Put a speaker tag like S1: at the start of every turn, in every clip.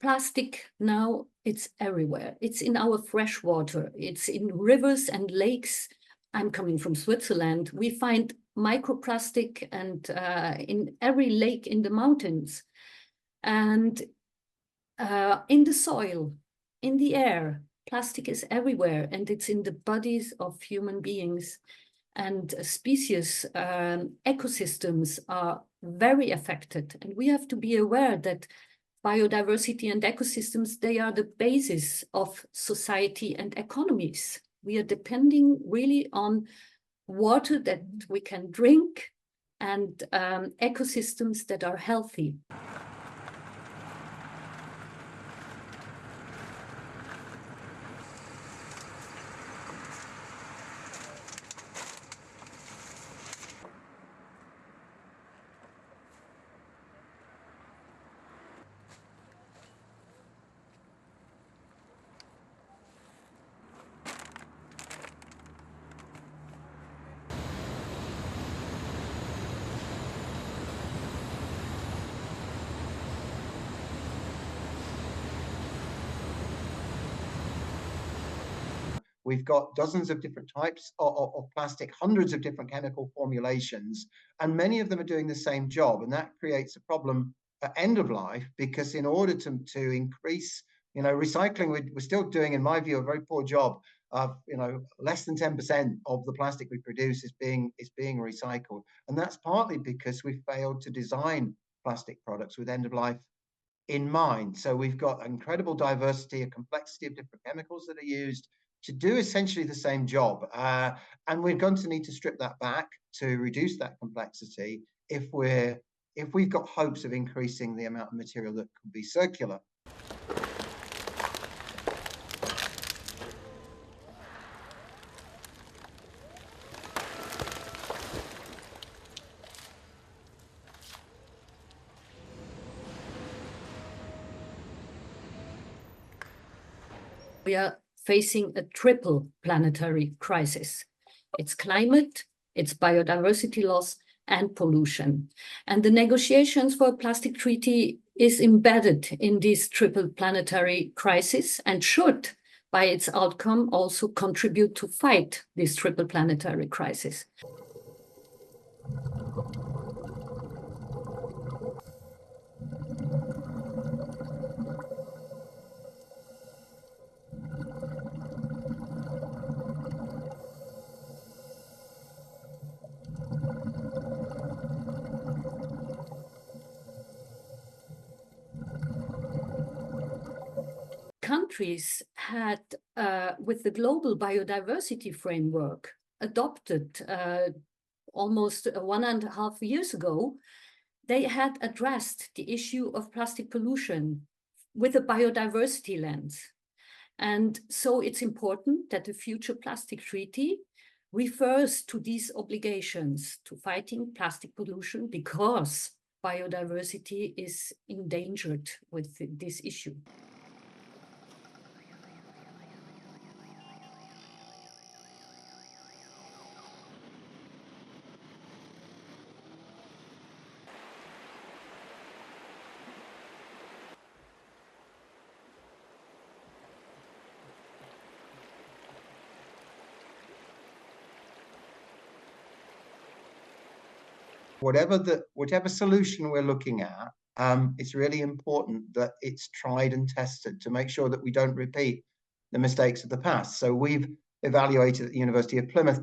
S1: plastic now, it's everywhere. It's in our fresh water. It's in rivers and lakes. I'm coming from Switzerland. We find microplastic and in every lake in the mountains and in the soil, in the air. Plastic is everywhere, and it's in the bodies of human beings. And species, ecosystems are very affected. And we have to be aware that biodiversity and ecosystems, they are the basis of society and economies. We are depending really on water that we can drink and ecosystems that are healthy.
S2: We've got dozens of different types of plastic, hundreds of different chemical formulations, and many of them are doing the same job. And that creates a problem at end of life, because in order to increase, recycling, we're still doing, in my view, a very poor job of, less than 10% of the plastic we produce is being recycled. And that's partly because we failed to design plastic products with end of life in mind. So we've got incredible diversity, a complexity of different chemicals that are used to do essentially the same job. And we're going to need to strip that back to reduce that complexity if we've got hopes of increasing the amount of material that could be circular.
S1: We are facing a triple planetary crisis. It's climate, it's biodiversity loss, and pollution. And the negotiations for a plastic treaty is embedded in this triple planetary crisis and should, by its outcome, also contribute to fight this triple planetary crisis. Countries had, with the global biodiversity framework, adopted almost 1.5 years ago, they had addressed the issue of plastic pollution with a biodiversity lens. And so it's important that the future plastic treaty refers to these obligations to fighting plastic pollution, because biodiversity is endangered with this issue.
S2: Whatever solution we're looking at, it's really important that it's tried and tested to make sure that we don't repeat the mistakes of the past. So we've evaluated at the University of Plymouth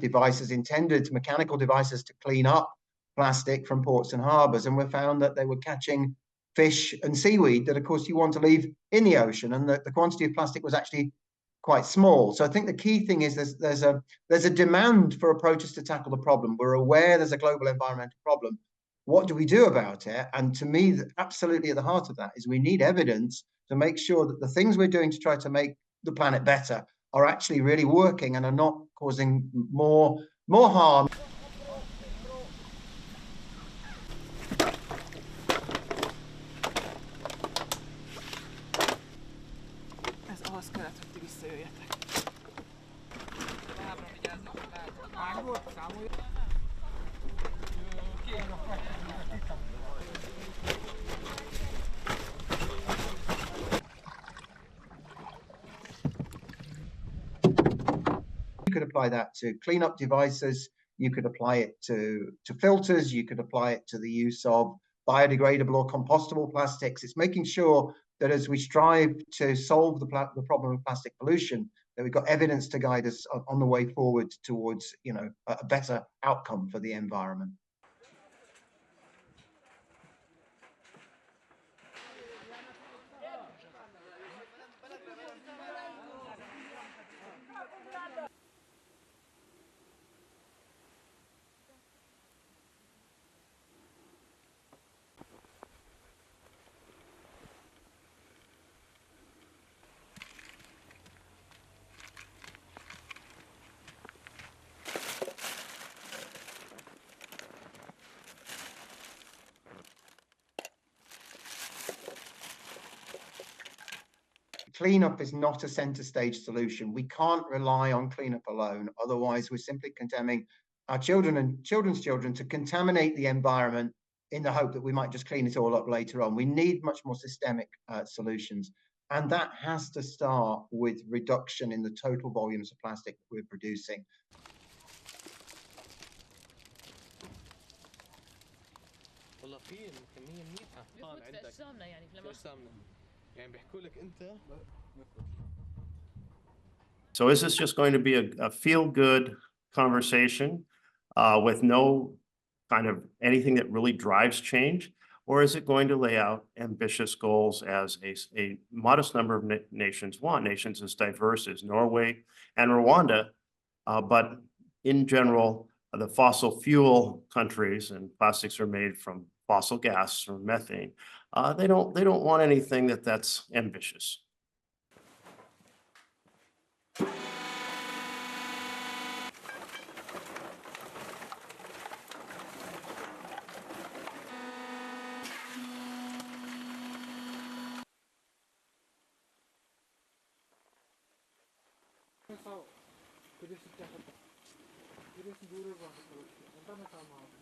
S2: mechanical devices to clean up plastic from ports and harbors, and we found that they were catching fish and seaweed that, of course, you want to leave in the ocean, and that the quantity of plastic was actually quite small. So I think the key thing is there's a demand for approaches to tackle the problem. We're aware there's a global environmental problem. What do we do about it? And to me, absolutely at the heart of that is we need evidence to make sure that the things we're doing to try to make the planet better are actually really working and are not causing more harm.
S3: Ez ahhoz kellett, hogy ti visszajöjjetek. Lábra vigyázzak, lábra. Vágod, számolj.
S2: apply that to cleanup devices. You could apply it to filters. You could apply it to the use of biodegradable or compostable plastics. It's making sure that as we strive to solve the problem of plastic pollution, that we've got evidence to guide us on the way forward towards, you know, a better outcome for the environment. Cleanup is not a center stage solution. We can't rely on cleanup alone. Otherwise, we're simply condemning our children and children's children to contaminate the environment in the hope that we might just clean it all up later on. We need much more systemic solutions. And that has to start with reduction in the total volumes of plastic that we're producing.
S4: So is this just going to be a feel-good conversation with no kind of anything that really drives change? Or is it going to lay out ambitious goals as a modest number of nations want, nations as diverse as Norway and Rwanda, but in general, the fossil fuel countries, and plastics are made from fossil gas or methane, they don't want anything that's ambitious.
S3: Kudüs'ü durdurur bana. Ondan mı kalma abi?